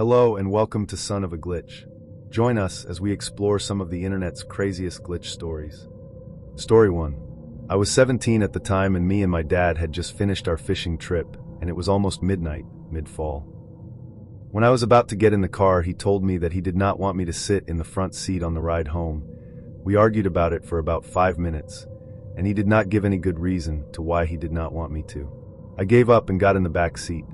Hello and welcome to Son of a Glitch. Join us as we explore some of the internet's craziest glitch stories. Story 1. I was 17 at the time and me and my dad had just finished our fishing trip and it was almost midnight, mid-fall. When I was about to get in the car, he told me that he did not want me to sit in the front seat on the ride home. We argued about it for about 5 minutes, and he did not give any good reason to why he did not want me to. I gave up and got in the back seat.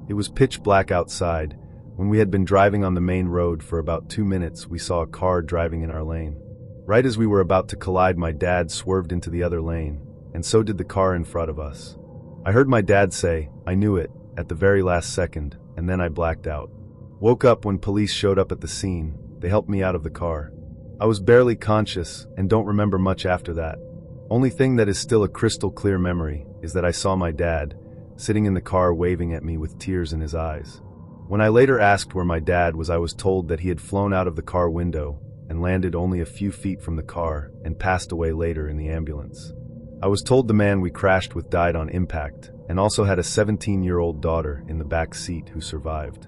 It was pitch black outside. When we had been driving on the main road for about 2 minutes, we saw a car driving in our lane. Right as we were about to collide, my dad swerved into the other lane, and so did the car in front of us. I heard my dad say, "I knew it," at the very last second, and then I blacked out. Woke up when police showed up at the scene. They helped me out of the car. I was barely conscious and don't remember much after that. Only thing that is still a crystal clear memory is that I saw my dad sitting in the car waving at me with tears in his eyes. When I later asked where my dad was, I was told that he had flown out of the car window and landed only a few feet from the car and passed away later in the ambulance. I was told the man we crashed with died on impact and also had a 17-year-old daughter in the back seat who survived.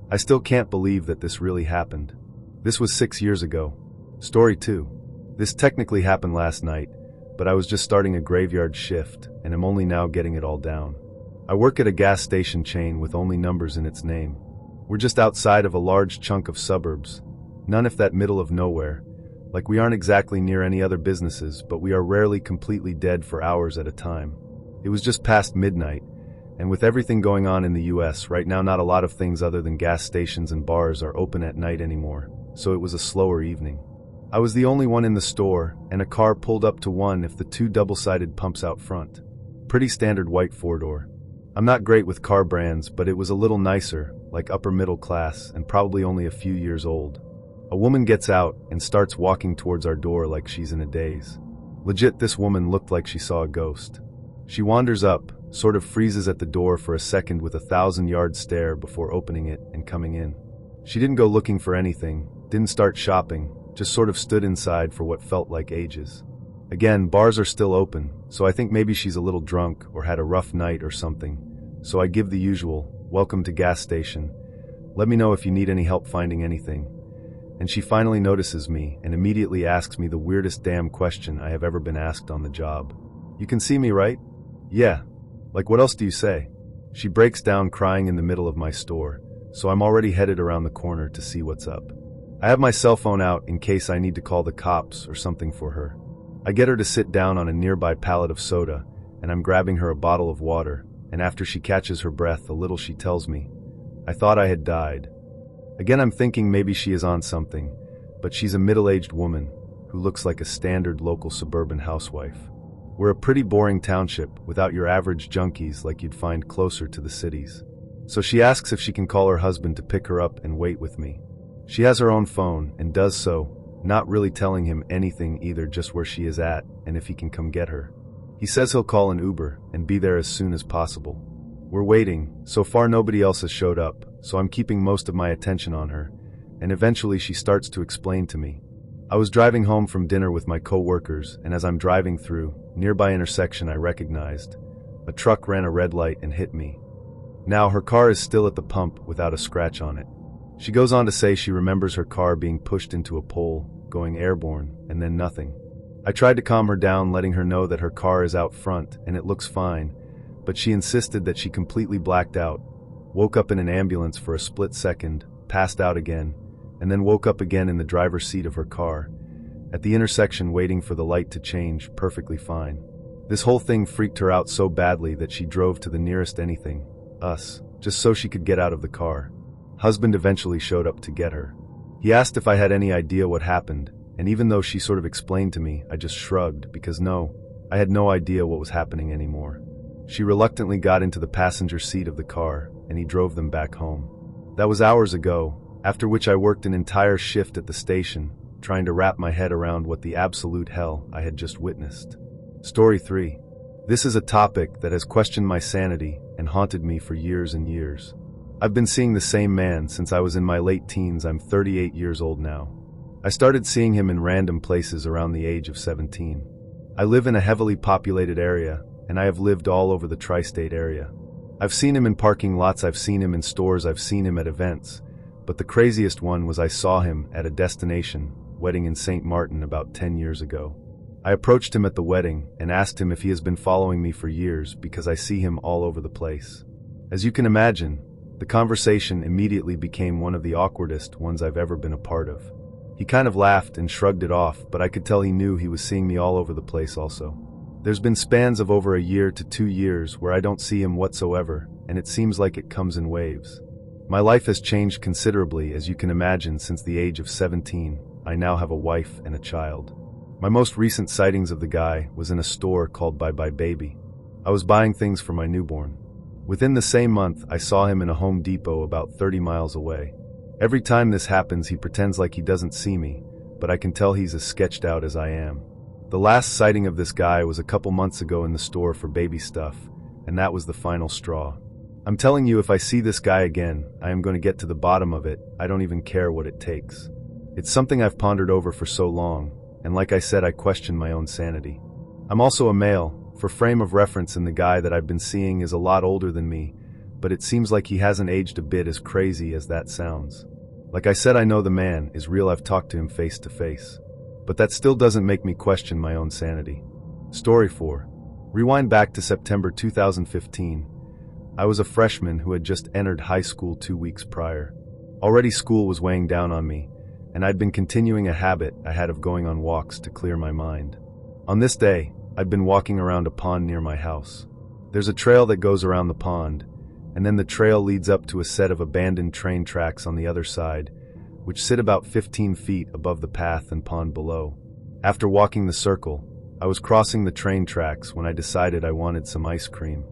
I still can't believe that this really happened. This was 6 years ago. Story 2. This technically happened last night, but I was just starting a graveyard shift and am only now getting it all down. I work at a gas station chain with only numbers in its name. We're just outside of a large chunk of suburbs, none if that middle of nowhere. Like we aren't exactly near any other businesses, but we are rarely completely dead for hours at a time. It was just past midnight, and with everything going on in the US right now, not a lot of things other than gas stations and bars are open at night anymore, so it was a slower evening. I was the only one in the store, and a car pulled up to one of the 2 double-sided pumps out front. Pretty standard white 4-door. I'm not great with car brands, but it was a little nicer, like upper middle class, and probably only a few years old. A woman gets out and starts walking towards our door like she's in a daze. Legit, this woman looked like she saw a ghost. She wanders up, sort of freezes at the door for a second with a 1,000-yard stare before opening it and coming in. She didn't go looking for anything, didn't start shopping, just sort of stood inside for what felt like ages. Again, bars are still open, so I think maybe she's a little drunk or had a rough night or something. So I give the usual, "Welcome to gas station. Let me know if you need any help finding anything." And she finally notices me and immediately asks me the weirdest damn question I have ever been asked on the job. "You can see me, right?" "Yeah." "Like what else do you say?" She breaks down crying in the middle of my store, so I'm already headed around the corner to see what's up. I have my cell phone out in case I need to call the cops or something for her. I get her to sit down on a nearby pallet of soda, and I'm grabbing her a bottle of water, and after she catches her breath a little she tells me, "I thought I had died." Again, I'm thinking maybe she is on something, but she's a middle-aged woman who looks like a standard local suburban housewife. We're a pretty boring township without your average junkies like you'd find closer to the cities. So she asks if she can call her husband to pick her up and wait with me. She has her own phone and does so, not really telling him anything either, just where she is at and if he can come get her. He says he'll call an Uber and be there as soon as possible. We're waiting. So far nobody else has showed up, so I'm keeping most of my attention on her, and eventually she starts to explain to me. I was driving home from dinner with my co-workers, and as I'm driving through nearby intersection I recognized a truck ran a red light and hit me. Now her car is still at the pump without a scratch on it. She goes on to say she remembers her car being pushed into a pole, going airborne, and then nothing. I tried to calm her down, letting her know that her car is out front and it looks fine, but she insisted that she completely blacked out, woke up in an ambulance for a split second, passed out again, and then woke up again in the driver's seat of her car, at the intersection waiting for the light to change, perfectly fine. This whole thing freaked her out so badly that she drove to the nearest anything, us, just so she could get out of the car. Husband eventually showed up to get her. He asked if I had any idea what happened, and even though she sort of explained to me, I just shrugged because no, I had no idea what was happening anymore. She reluctantly got into the passenger seat of the car, and he drove them back home. That was hours ago, after which I worked an entire shift at the station, trying to wrap my head around what the absolute hell I had just witnessed. Story 3. This is a topic that has questioned my sanity and haunted me for years and years. I've been seeing the same man since I was in my late teens. I'm 38 years old now. I started seeing him in random places around the age of 17. I live in a heavily populated area, and I have lived all over the tri-state area. I've seen him in parking lots, I've seen him in stores, I've seen him at events, But the craziest one was I saw him at a destination wedding in St. Martin about 10 years ago. I approached him at the wedding and asked him if he has been following me for years because I see him all over the place. As you can imagine, the conversation immediately became one of the awkwardest ones I've ever been a part of. He kind of laughed and shrugged it off, but I could tell he knew he was seeing me all over the place also. There's been spans of over a year to 2 years where I don't see him whatsoever, and it seems like it comes in waves. My life has changed considerably, as you can imagine, since the age of 17. I now have a wife and a child. My most recent sightings of the guy was in a store called Bye Bye Baby. I was buying things for my newborn. Within the same month, I saw him in a Home Depot about 30 miles away. Every time this happens, he pretends like he doesn't see me, but I can tell he's as sketched out as I am. The last sighting of this guy was a couple months ago in the store for baby stuff, and that was the final straw. I'm telling you, if I see this guy again, I am going to get to the bottom of it. I don't even care what it takes. It's something I've pondered over for so long, and like I said, I question my own sanity. I'm also a male. For frame of reference, in the guy that I've been seeing is a lot older than me, but it seems like he hasn't aged a bit, as crazy as that sounds. Like I said, I know the man is real. I've talked to him face to face. But that still doesn't make me question my own sanity. Story 4. Rewind back to September 2015. I was a freshman who had just entered high school 2 weeks prior. Already school was weighing down on me, and I'd been continuing a habit I had of going on walks to clear my mind. On this day, I'd been walking around a pond near my house. There's a trail that goes around the pond, and then the trail leads up to a set of abandoned train tracks on the other side, which sit about 15 feet above the path and pond below. After walking the circle, I was crossing the train tracks when I decided I wanted some ice cream.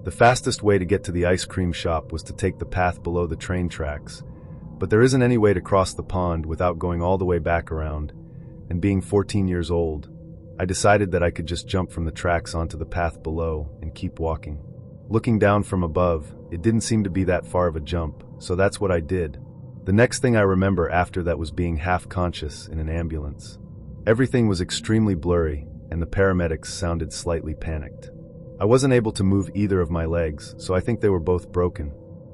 The fastest way to get to the ice cream shop was to take the path below the train tracks, but there isn't any way to cross the pond without going all the way back around, and being 14 years old, I decided that I could just jump from the tracks onto the path below and keep walking. Looking down from above, it didn't seem to be that far of a jump, so that's what I did. The next thing I remember after that was being half-conscious in an ambulance. Everything was extremely blurry, and the paramedics sounded slightly panicked. I wasn't able to move either of my legs, so I think they were both broken.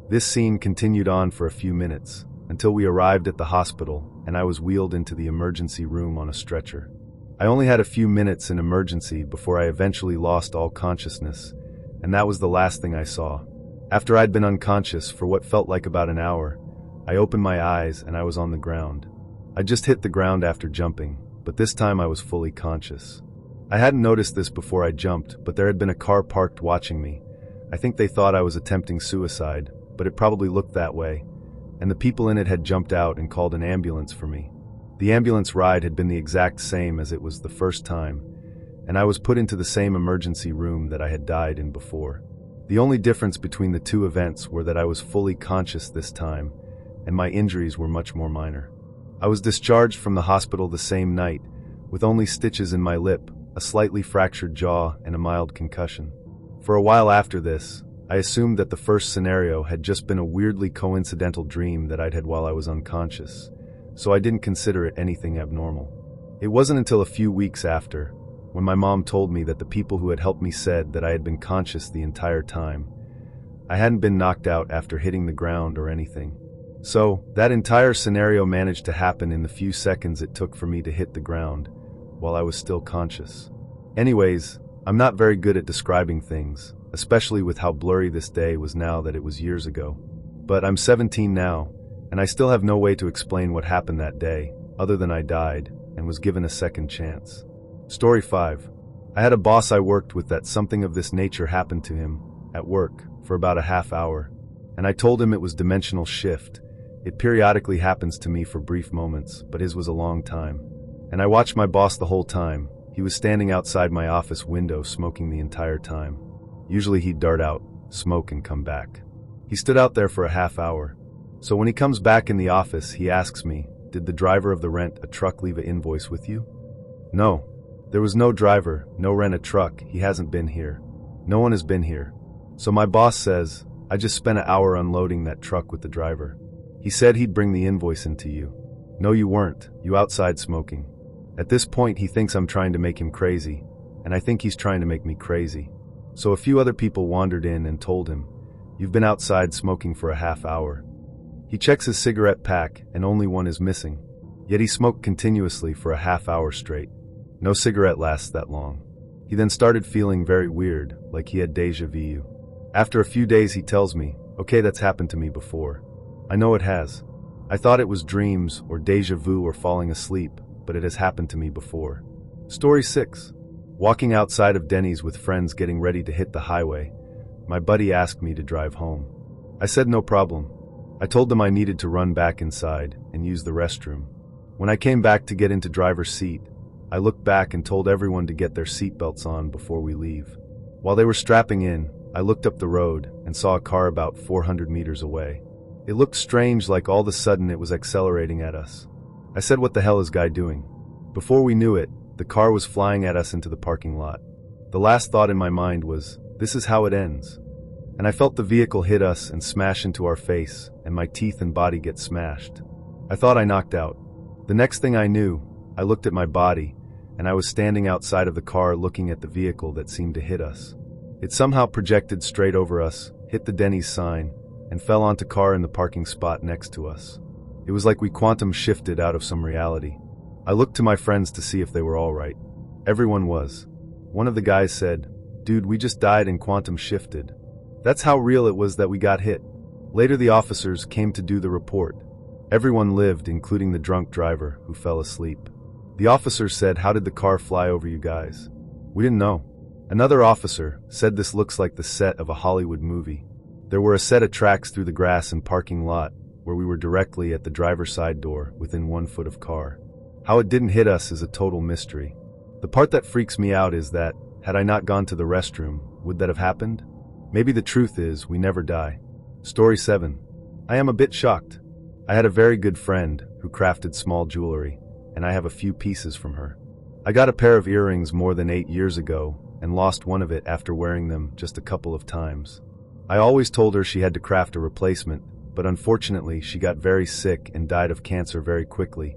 This scene continued on for a few minutes, until we arrived at the hospital, and I was wheeled into the emergency room on a stretcher. I only had a few minutes in emergency before I eventually lost all consciousness, and that was the last thing I saw. After I'd been unconscious for what felt like about an hour, I opened my eyes and I was on the ground. I just hit the ground after jumping, but this time I was fully conscious. I hadn't noticed this before I jumped, but there had been a car parked watching me. I think they thought I was attempting suicide, but it probably looked that way, and the people in it had jumped out and called an ambulance for me. The ambulance ride had been the exact same as it was the first time, and I was put into the same emergency room that I had died in before. The only difference between the two events were that I was fully conscious this time, and my injuries were much more minor. I was discharged from the hospital the same night, with only stitches in my lip, a slightly fractured jaw, and a mild concussion. For a while after this, I assumed that the first scenario had just been a weirdly coincidental dream that I'd had while I was unconscious, so I didn't consider it anything abnormal. It wasn't until a few weeks after, when my mom told me that the people who had helped me said that I had been conscious the entire time. I hadn't been knocked out after hitting the ground or anything. So, that entire scenario managed to happen in the few seconds it took for me to hit the ground, while I was still conscious. Anyways, I'm not very good at describing things, especially with how blurry this day was now that it was years ago. But I'm 17 now, and I still have no way to explain what happened that day, other than I died, and was given a second chance. Story 5. I had a boss I worked with that something of this nature happened to him, at work, for about a half hour, and I told him it was dimensional shift. It periodically happens to me for brief moments, but his was a long time. And I watched my boss the whole time. He was standing outside my office window smoking the entire time. Usually he'd dart out, smoke, and come back. He stood out there for a half hour. So when he comes back in the office, he asks me, "Did the driver of the rent a truck leave an invoice with you?" No. There was no driver, no rent a truck. He hasn't been here. No one has been here. So my boss says, "I just spent an hour unloading that truck with the driver. He said he'd bring the invoice into you." "No, you weren't. You outside smoking." At this point, he thinks I'm trying to make him crazy, and I think he's trying to make me crazy. So a few other people wandered in and told him, "You've been outside smoking for a half hour." He checks his cigarette pack and only one is missing. Yet he smoked continuously for a half-hour straight. No cigarette lasts that long. He then started feeling very weird, like he had déjà vu. After a few days he tells me, okay, that's happened to me before. I know it has. I thought it was dreams or déjà vu or falling asleep, but it has happened to me before. Story 6. Walking outside of Denny's with friends getting ready to hit the highway, my buddy asked me to drive home. I said no problem. I told them I needed to run back inside and use the restroom. When I came back to get into driver's seat, I looked back and told everyone to get their seatbelts on before we leave. While they were strapping in, I looked up the road and saw a car about 400 meters away. It looked strange, like all of a sudden it was accelerating at us. I said, what the hell is guy doing? Before we knew it, the car was flying at us into the parking lot. The last thought in my mind was, this is how it ends. And I felt the vehicle hit us and smash into our face, and my teeth and body get smashed. I thought I knocked out. The next thing I knew, I looked at my body, and I was standing outside of the car looking at the vehicle that seemed to hit us. It somehow projected straight over us, hit the Denny's sign, and fell onto a car in the parking spot next to us. It was like we quantum shifted out of some reality. I looked to my friends to see if they were all right. Everyone was. One of the guys said, dude, we just died and quantum shifted. That's how real it was that we got hit. Later the officers came to do the report. Everyone lived, including the drunk driver, who fell asleep. The officers said, how did the car fly over you guys? We didn't know. Another officer said this looks like the set of a Hollywood movie. There were a set of tracks through the grass and parking lot, where we were directly at the driver's side door, within 1 foot of car. How it didn't hit us is a total mystery. The part that freaks me out is that, had I not gone to the restroom, would that have happened? Maybe the truth is, we never die. Story 7. I am a bit shocked. I had a very good friend who crafted small jewelry, and I have a few pieces from her. I got a pair of earrings more than 8 years ago, and lost one of it after wearing them just a couple of times. I always told her she had to craft a replacement, but unfortunately she got very sick and died of cancer very quickly.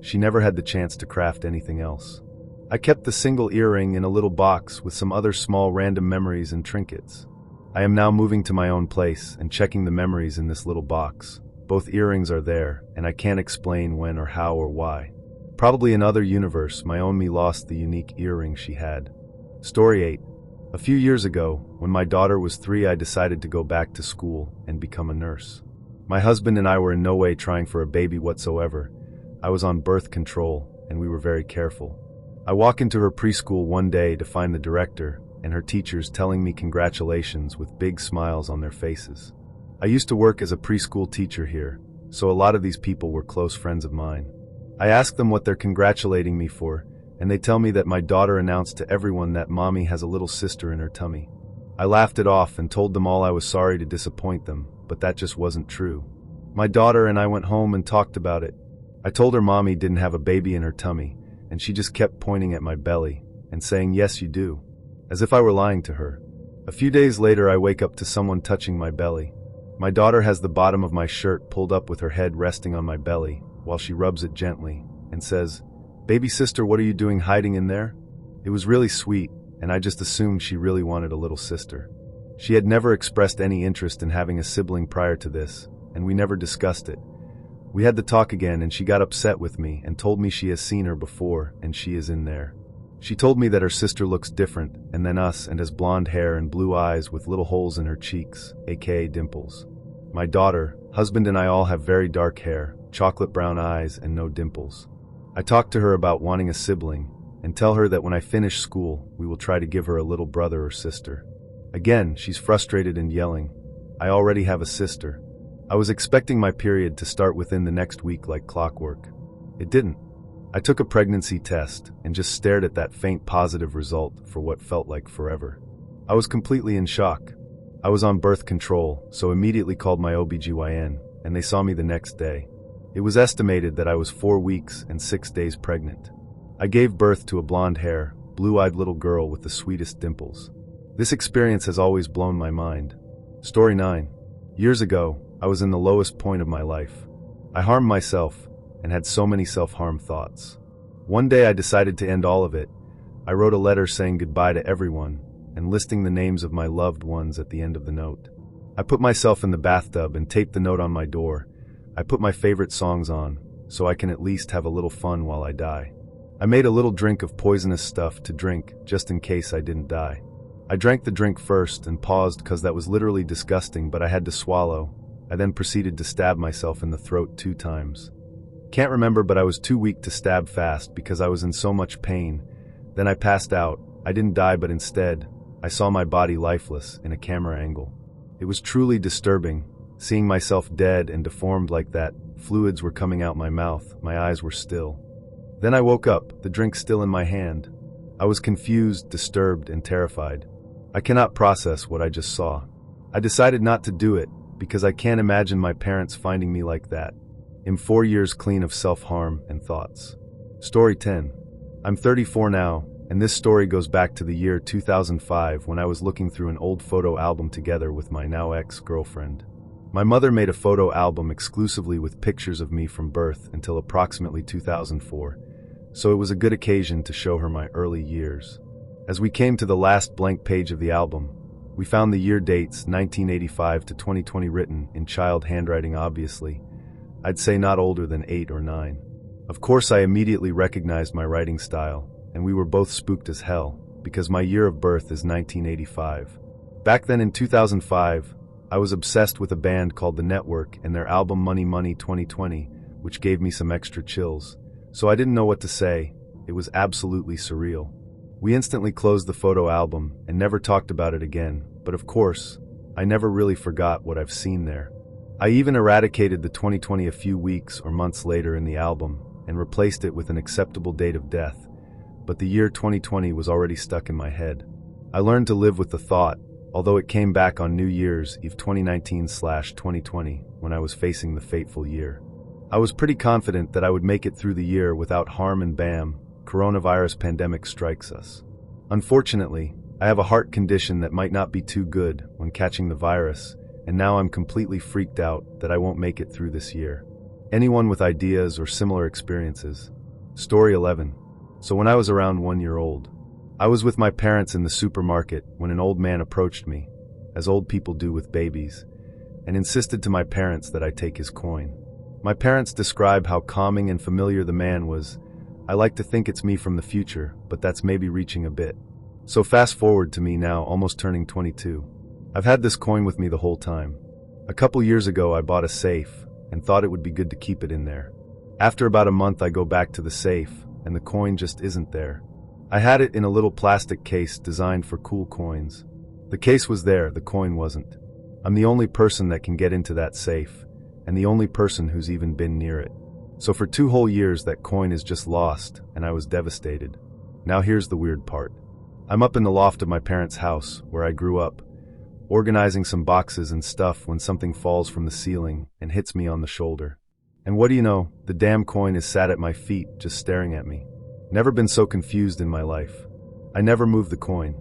She never had the chance to craft anything else. I kept the single earring in a little box with some other small random memories and trinkets. I am now moving to my own place and checking the memories in this little box. Both earrings are there, and I can't explain when or how or why. Probably in another universe, my own me lost the unique earring she had. Story 8. A few years ago, when my daughter was 3, I decided to go back to school and become a nurse. My husband and I were in no way trying for a baby whatsoever. I was on birth control, and we were very careful. I walk into her preschool one day to find the director and her teachers telling me congratulations with big smiles on their faces. I used to work as a preschool teacher here, so a lot of these people were close friends of mine. I ask them what they're congratulating me for, and they tell me that my daughter announced to everyone that mommy has a little sister in her tummy. I laughed it off and told them all I was sorry to disappoint them, but that just wasn't true. My daughter and I went home and talked about it. I told her mommy didn't have a baby in her tummy, and she just kept pointing at my belly and saying, yes, you do, as if I were lying to her. A few days later, I wake up to someone touching my belly. My daughter has the bottom of my shirt pulled up with her head resting on my belly while she rubs it gently and says, baby sister, what are you doing hiding in there? It was really sweet, and I just assumed she really wanted a little sister. She had never expressed any interest in having a sibling prior to this, and we never discussed it. We had the talk again, and she got upset with me and told me she has seen her before and she is in there. She told me that her sister looks different and than us and has blonde hair and blue eyes with little holes in her cheeks, aka dimples. My daughter, husband and I all have very dark hair, chocolate brown eyes, and no dimples. I talk to her about wanting a sibling and tell her that when I finish school, we will try to give her a little brother or sister. Again, she's frustrated and yelling, I already have a sister. I was expecting my period to start within the next week like clockwork. It didn't. I took a pregnancy test and just stared at that faint positive result for what felt like forever. I was completely in shock. I was on birth control, so immediately called my OBGYN, and they saw me the next day. It was estimated that I was 4 weeks and 6 days pregnant. I gave birth to a blonde-hair, blue-eyed little girl with the sweetest dimples. This experience has always blown my mind. Story 9. Years ago, I was in the lowest point of my life. I harmed myself and had so many self-harm thoughts. One day I decided to end all of it. I wrote a letter saying goodbye to everyone and listing the names of my loved ones at the end of the note. I put myself in the bathtub and taped the note on my door. I put my favorite songs on, so I can at least have a little fun while I die. I made a little drink of poisonous stuff to drink, just in case I didn't die. I drank the drink first and paused because that was literally disgusting, but I had to swallow. I then proceeded to stab myself in the throat 2 times. Can't remember, but I was too weak to stab fast because I was in so much pain. Then I passed out. I didn't die, but instead, I saw my body lifeless in a camera angle. It was truly disturbing, seeing myself dead and deformed like that. Fluids were coming out my mouth, my eyes were still. Then I woke up, the drink still in my hand. I was confused, disturbed, and terrified. I cannot process what I just saw. I decided not to do it, because I can't imagine my parents finding me like that. I'm 4 years clean of self-harm and thoughts. Story 10. I'm 34 now, and this story goes back to the year 2005 when I was looking through an old photo album together with my now ex-girlfriend. My mother made a photo album exclusively with pictures of me from birth until approximately 2004, so it was a good occasion to show her my early years. As we came to the last blank page of the album, we found the year dates 1985 to 2020 written in child handwriting obviously. I'd say not older than 8 or 9. Of course I immediately recognized my writing style, and we were both spooked as hell, because my year of birth is 1985. Back then in 2005, I was obsessed with a band called The Network and their album Money Money 2020, which gave me some extra chills. So I didn't know what to say. It was absolutely surreal. We instantly closed the photo album and never talked about it again, but of course, I never really forgot what I've seen there. I even eradicated the 2020 a few weeks or months later in the album and replaced it with an acceptable date of death, but the year 2020 was already stuck in my head. I learned to live with the thought, although it came back on New Year's Eve 2019/2020 when I was facing the fateful year. I was pretty confident that I would make it through the year without harm, and bam, coronavirus pandemic strikes us. Unfortunately, I have a heart condition that might not be too good when catching the virus, and now I'm completely freaked out that I won't make it through this year. Anyone with ideas or similar experiences? Story 11. So when I was around 1 year old, I was with my parents in the supermarket when an old man approached me, as old people do with babies, and insisted to my parents that I take his coin. My parents describe how calming and familiar the man was. I like to think it's me from the future, but that's maybe reaching a bit. So fast forward to me now, almost turning 22. I've had this coin with me the whole time. A couple years ago I bought a safe and thought it would be good to keep it in there. After about a month I go back to the safe and the coin just isn't there. I had it in a little plastic case designed for cool coins. The case was there, the coin wasn't. I'm the only person that can get into that safe, and the only person who's even been near it. So for 2 whole years that coin is just lost, and I was devastated. Now here's the weird part. I'm up in the loft of my parents' house, where I grew up, organizing some boxes and stuff when something falls from the ceiling and hits me on the shoulder. And what do you know, the damn coin is sat at my feet, just staring at me. Never been so confused in my life. I never moved the coin.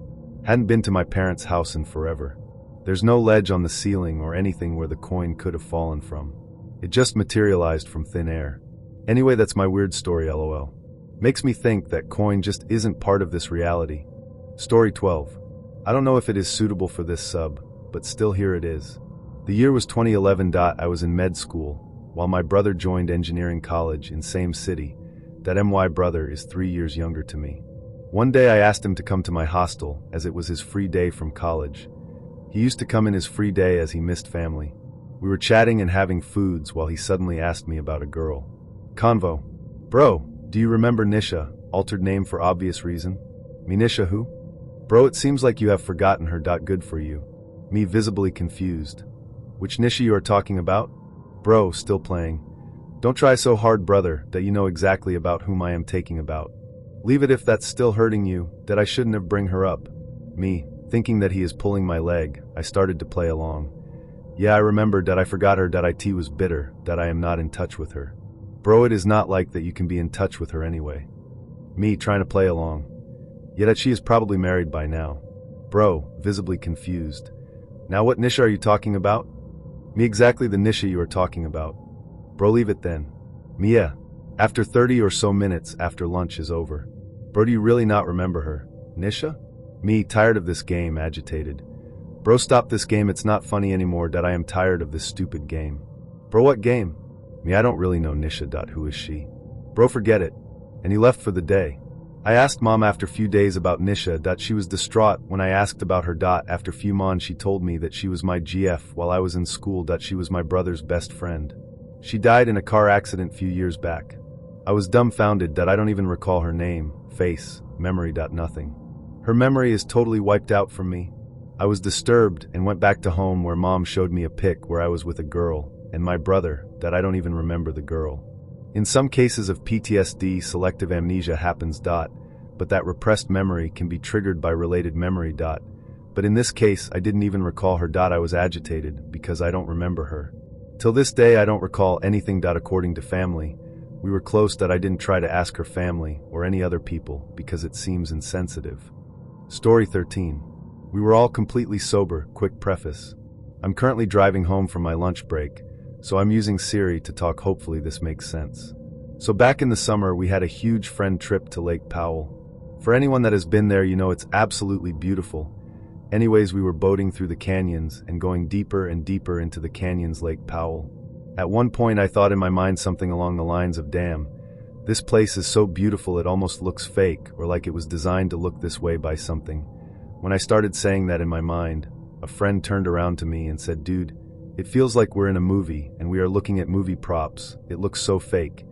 Hadn't been to my parents' house in forever. There's no ledge on the ceiling or anything where the coin could have fallen from. It just materialized from thin air. Anyway, that's my weird story, lol. Makes me think that coin just isn't part of this reality. Story 12. I don't know if it is suitable for this sub, but still here it is. The year was 2011. I was in med school, while my brother joined engineering college in same city. That my brother is 3 years younger to me. One day I asked him to come to my hostel as it was his free day from college. He used to come in his free day as he missed family. We were chatting and having foods while he suddenly asked me about a girl. Convo. Bro, do you remember Nisha, altered name for obvious reason? Me Nisha who? Bro, it seems like you have forgotten her. Good for you. Me visibly confused. Which Nisha you are talking about? Bro, still playing. Don't try so hard, brother, that you know exactly about whom I am taking about. Leave it if that's still hurting you, that I shouldn't have bring her up. Me, thinking that he is pulling my leg, I started to play along. Yeah, I remembered that I forgot her, that it was bitter, that I am not in touch with her. Bro, it is not like that you can be in touch with her anyway. Me, trying to play along. Yeah, that she is probably married by now. Bro, visibly confused. Now what Nisha are you talking about? Me, exactly the Nisha you are talking about. Bro, leave it then. Me, yeah. After 30 or so minutes after lunch is over. Bro, do you really not remember her? Nisha? Me, tired of this game, agitated. Bro, stop this game, it's not funny anymore, that I am tired of this stupid game. Bro, what game? Me, I don't really know Nisha. Who is she? Bro, forget it. And he left for the day. I asked Mom after few days about Nisha. She was distraught when I asked about her. After few months she told me that she was my GF while I was in school. She was my brother's best friend. She died in a car accident few years back. I was dumbfounded that I don't even recall her name, face, memory. Nothing. Her memory is totally wiped out from me. I was disturbed and went back to home where Mom showed me a pic where I was with a girl and my brother that I don't even remember the girl. In some cases of PTSD, selective amnesia happens. But that repressed memory can be triggered by related memory. But in this case, I didn't even recall her. I was agitated because I don't remember her. Till this day, I don't recall anything. According to family, we were close. I didn't try to ask her family or any other people because it seems insensitive. Story 13. We were all completely sober. Quick preface. I'm currently driving home from my lunch break, so I'm using Siri to talk. Hopefully this makes sense. So back in the summer, we had a huge friend trip to Lake Powell. For anyone that has been there, you know it's absolutely beautiful. Anyways, we were boating through the canyons and going deeper and deeper into the canyons. Lake Powell. At one point I thought in my mind something along the lines of, damn, this place is so beautiful it almost looks fake, or like it was designed to look this way by something. When I started saying that in my mind, a friend turned around to me and said, dude, it feels like we're in a movie and we are looking at movie props. It looks so fake.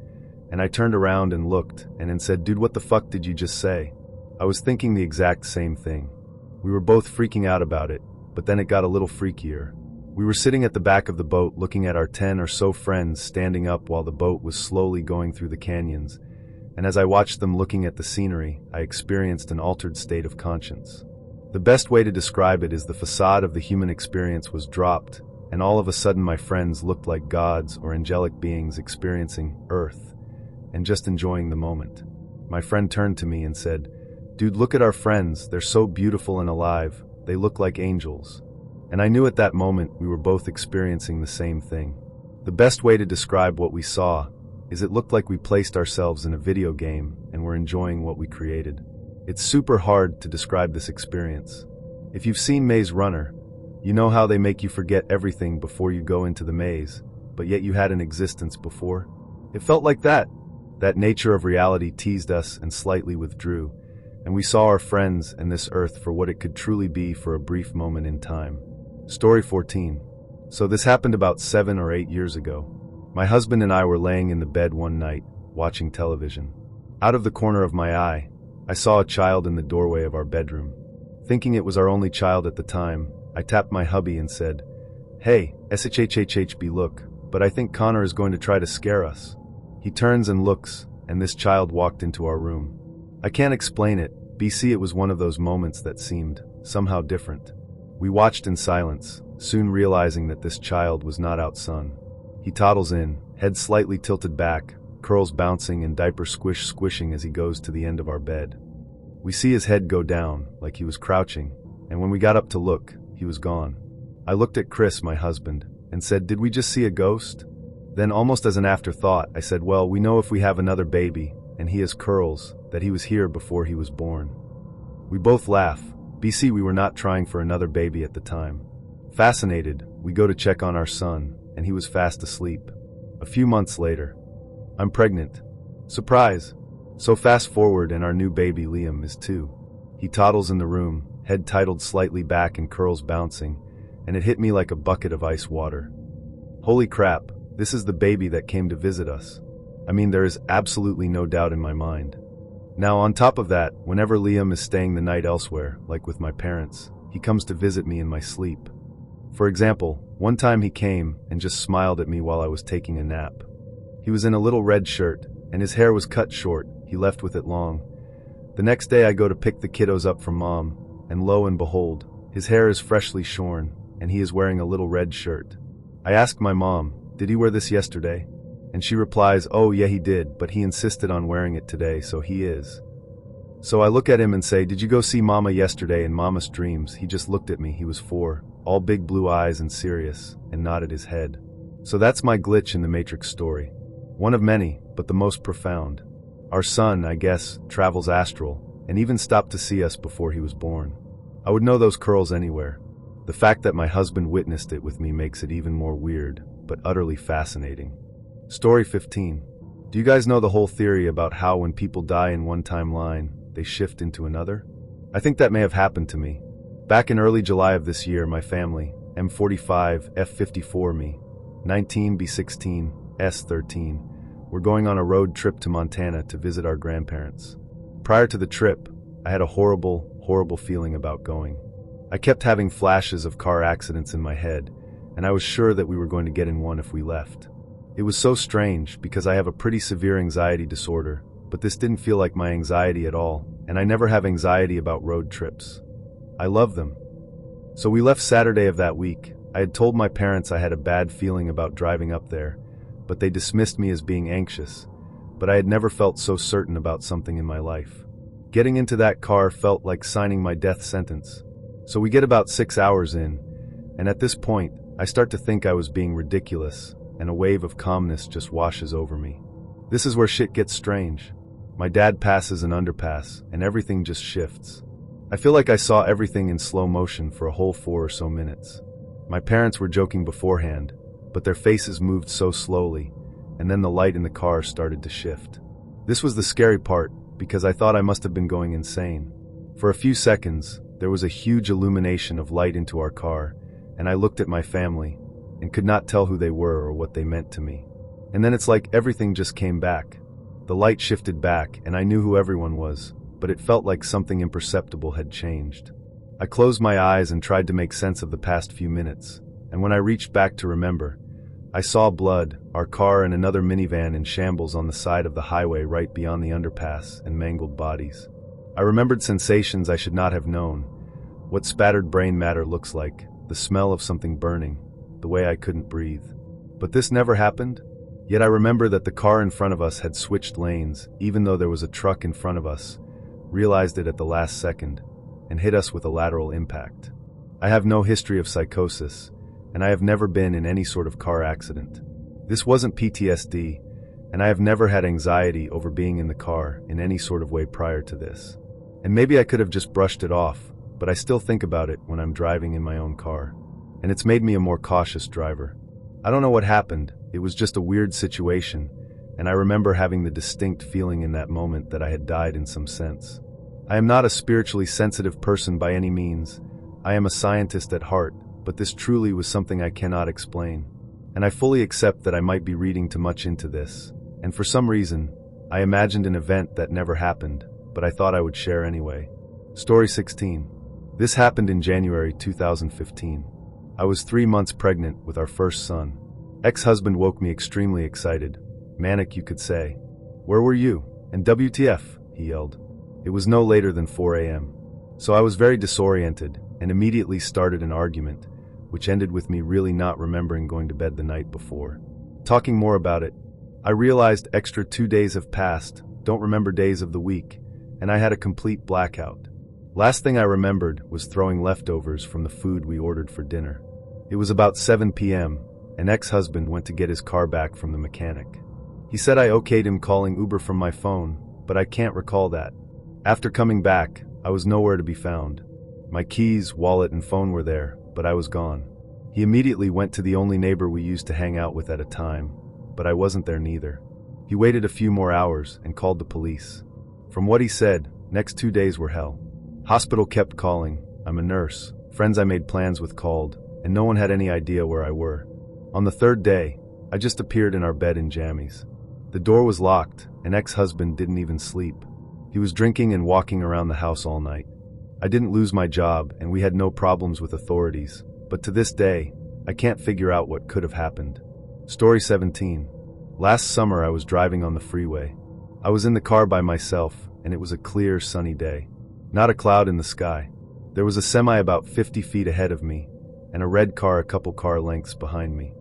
And I turned around and looked and then said, dude, what the fuck did you just say? I was thinking the exact same thing. We were both freaking out about it, but then it got a little freakier. We were sitting at the back of the boat looking at our 10 or so friends standing up while the boat was slowly going through the canyons, and as I watched them looking at the scenery, I experienced an altered state of conscience. The best way to describe it is the facade of the human experience was dropped, and all of a sudden my friends looked like gods or angelic beings experiencing Earth and just enjoying the moment. My friend turned to me and said, dude, look at our friends, they're so beautiful and alive, they look like angels. And I knew at that moment we were both experiencing the same thing. The best way to describe what we saw is it looked like we placed ourselves in a video game and were enjoying what we created. It's super hard to describe this experience. If you've seen Maze Runner, you know how they make you forget everything before you go into the maze, but yet you had an existence before. It felt like that. That nature of reality teased us and slightly withdrew, and we saw our friends and this earth for what it could truly be for a brief moment in time. Story 14. So this happened about 7 or 8 years ago. My husband and I were laying in the bed one night, watching television. Out of the corner of my eye, I saw a child in the doorway of our bedroom. Thinking it was our only child at the time, I tapped my hubby and said, hey, SHHHB, look, but I think Connor is going to try to scare us. He turns and looks, and this child walked into our room. I can't explain it, BC, it was one of those moments that seemed somehow different. We watched in silence, soon realizing that this child was not our son. He toddles in, head slightly tilted back, curls bouncing and diaper squishing as he goes to the end of our bed. We see his head go down, like he was crouching, and when we got up to look, he was gone. I looked at Chris, my husband, and said, did we just see a ghost? Then, almost as an afterthought, I said, well, we know if we have another baby, and he has curls, that he was here before he was born. We both laugh. BC, we were not trying for another baby at the time. Fascinated, we go to check on our son, and he was fast asleep. A few months later, I'm pregnant. Surprise! So fast forward and our new baby Liam is 2. He toddles in the room, head titled slightly back and curls bouncing, and it hit me like a bucket of ice water. Holy crap, this is the baby that came to visit us. I mean, there is absolutely no doubt in my mind. Now, on top of that, whenever Liam is staying the night elsewhere, like with my parents, he comes to visit me in my sleep. For example, one time he came and just smiled at me while I was taking a nap. He was in a little red shirt, and his hair was cut short, he left with it long. The next day I go to pick the kiddos up from Mom, and lo and behold, his hair is freshly shorn, and he is wearing a little red shirt. I ask my mom, did he wear this yesterday? And she replies, oh yeah he did, but he insisted on wearing it today, so he is. So I look at him and say, did you go see Mama yesterday in Mama's dreams? He just looked at me, he was 4, all big blue eyes and serious, and nodded his head. So that's my glitch in the Matrix story. One of many, but the most profound. Our son, I guess, travels astral, and even stopped to see us before he was born. I would know those curls anywhere. The fact that my husband witnessed it with me makes it even more weird, but utterly fascinating. Story 15. Do you guys know the whole theory about how when people die in one timeline, they shift into another? I think that may have happened to me. Back in early July of this year, my family, M45, F54 me, 19B16, S13, were going on a road trip to Montana to visit our grandparents. Prior to the trip, I had a horrible feeling about going. I kept having flashes of car accidents in my head, and I was sure that we were going to get in one if we left. It was so strange because I have a pretty severe anxiety disorder, but this didn't feel like my anxiety at all, and I never have anxiety about road trips. I love them. So we left Saturday of that week. I had told my parents I had a bad feeling about driving up there, but they dismissed me as being anxious, but I had never felt so certain about something in my life. Getting into that car felt like signing my death sentence. So we get about 6 hours in, and at this point, I start to think I was being ridiculous, and a wave of calmness just washes over me. This is where shit gets strange. My dad passes an underpass, and everything just shifts. I feel like I saw everything in slow motion for a whole 4 or so minutes. My parents were joking beforehand, but their faces moved so slowly, and then the light in the car started to shift. This was the scary part, because I thought I must have been going insane. For a few seconds, there was a huge illumination of light into our car, and I looked at my family, and could not tell who they were or what they meant to me. And then it's like everything just came back. The light shifted back, and I knew who everyone was, but it felt like something imperceptible had changed. I closed my eyes and tried to make sense of the past few minutes, and when I reached back to remember, I saw blood, our car and another minivan in shambles on the side of the highway right beyond the underpass, and mangled bodies. I remembered sensations I should not have known, what spattered brain matter looks like, the smell of something burning, the way I couldn't breathe. But this never happened? Yet I remember that the car in front of us had switched lanes, even though there was a truck in front of us, realized it at the last second, and hit us with a lateral impact. I have no history of psychosis, and I have never been in any sort of car accident. This wasn't PTSD, and I have never had anxiety over being in the car in any sort of way prior to this. And maybe I could have just brushed it off, but I still think about it when I'm driving in my own car. And it's made me a more cautious driver. I don't know what happened, it was just a weird situation, and I remember having the distinct feeling in that moment that I had died in some sense. I am not a spiritually sensitive person by any means. I am a scientist at heart, but this truly was something I cannot explain. And I fully accept that I might be reading too much into this, and for some reason, I imagined an event that never happened, but I thought I would share anyway. Story 16. This happened in January 2015. I was 3 months pregnant with our first son. Ex-husband woke me extremely excited. Manic, you could say. "Where were you?" And WTF, he yelled. It was no later than 4 a.m. So I was very disoriented and immediately started an argument, which ended with me really not remembering going to bed the night before. Talking more about it, I realized extra 2 days have passed, don't remember days of the week, and I had a complete blackout. Last thing I remembered was throwing leftovers from the food we ordered for dinner. It was about 7 p.m., and ex-husband went to get his car back from the mechanic. He said I okayed him calling Uber from my phone, but I can't recall that. After coming back, I was nowhere to be found. My keys, wallet, and phone were there, but I was gone. He immediately went to the only neighbor we used to hang out with at a time, but I wasn't there neither. He waited a few more hours and called the police. From what he said, next 2 days were hell. Hospital kept calling, I'm a nurse, friends I made plans with called, and no one had any idea where I were. On the 3rd day, I just appeared in our bed in jammies. The door was locked, and ex-husband didn't even sleep. He was drinking and walking around the house all night. I didn't lose my job, and we had no problems with authorities, but to this day, I can't figure out what could have happened. Story 17. Last summer I was driving on the freeway. I was in the car by myself, and it was a clear, sunny day. Not a cloud in the sky. There was a semi about 50 feet ahead of me, and a red car a couple car lengths behind me.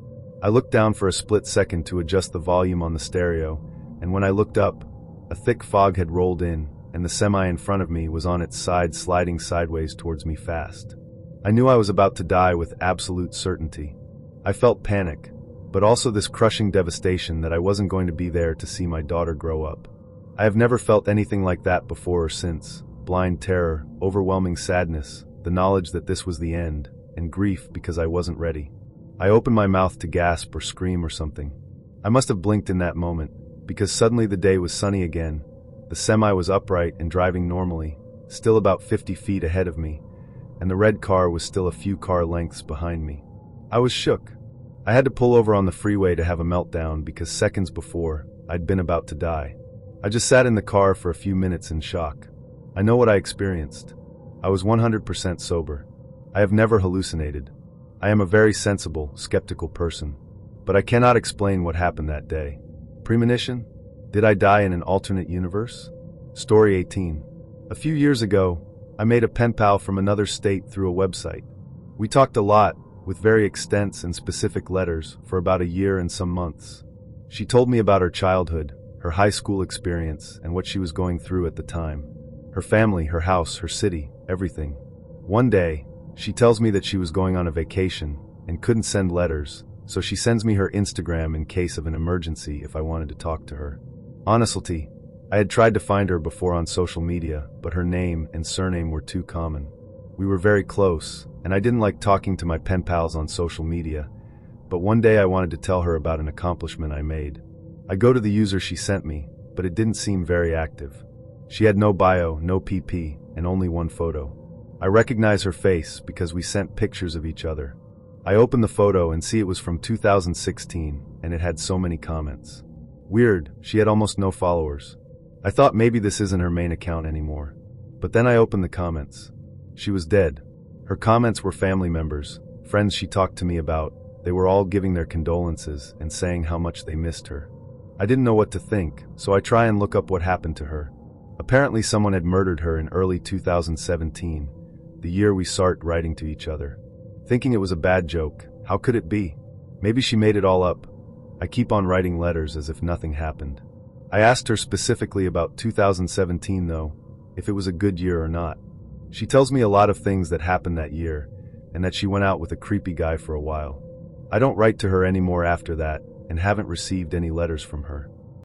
I looked down for a split second to adjust the volume on the stereo, and when I looked up, a thick fog had rolled in, and the semi in front of me was on its side sliding sideways towards me fast. I knew I was about to die with absolute certainty. I felt panic, but also this crushing devastation that I wasn't going to be there to see my daughter grow up. I have never felt anything like that before or since. Blind terror, overwhelming sadness, the knowledge that this was the end, and grief because I wasn't ready. I opened my mouth to gasp or scream or something. I must have blinked in that moment, because suddenly the day was sunny again. The semi was upright and driving normally, still about 50 feet ahead of me, and the red car was still a few car lengths behind me. I was shook. I had to pull over on the freeway to have a meltdown because seconds before, I'd been about to die. I just sat in the car for a few minutes in shock. I know what I experienced. I was 100% sober. I have never hallucinated. I am a very sensible, skeptical person. But I cannot explain what happened that day. Premonition? Did I die in an alternate universe? Story 18. A few years ago, I made a pen pal from another state through a website. We talked a lot, with very extensive and specific letters, for about a year and some months. She told me about her childhood, her high school experience, and what she was going through at the time. Her family, her house, her city, everything. One day, she tells me that she was going on a vacation and couldn't send letters, so she sends me her Instagram in case of an emergency if I wanted to talk to her. Honestly, I had tried to find her before on social media, but her name and surname were too common. We were very close, and I didn't like talking to my pen pals on social media, but one day I wanted to tell her about an accomplishment I made. I go to the user she sent me, but it didn't seem very active. She had no bio, no PP, and only one photo. I recognize her face because we sent pictures of each other. I open the photo and see it was from 2016, and it had so many comments. Weird, she had almost no followers. I thought maybe this isn't her main account anymore. But then I opened the comments. She was dead. Her comments were family members, friends she talked to me about. They were all giving their condolences and saying how much they missed her. I didn't know what to think, so I try and look up what happened to her. Apparently someone had murdered her in early 2017, the year we started writing to each other. Thinking it was a bad joke, how could it be? Maybe she made it all up. I keep on writing letters as if nothing happened. I asked her specifically about 2017 though, if it was a good year or not. She tells me a lot of things that happened that year, and that she went out with a creepy guy for a while. I don't write to her anymore after that, and haven't received any letters from her.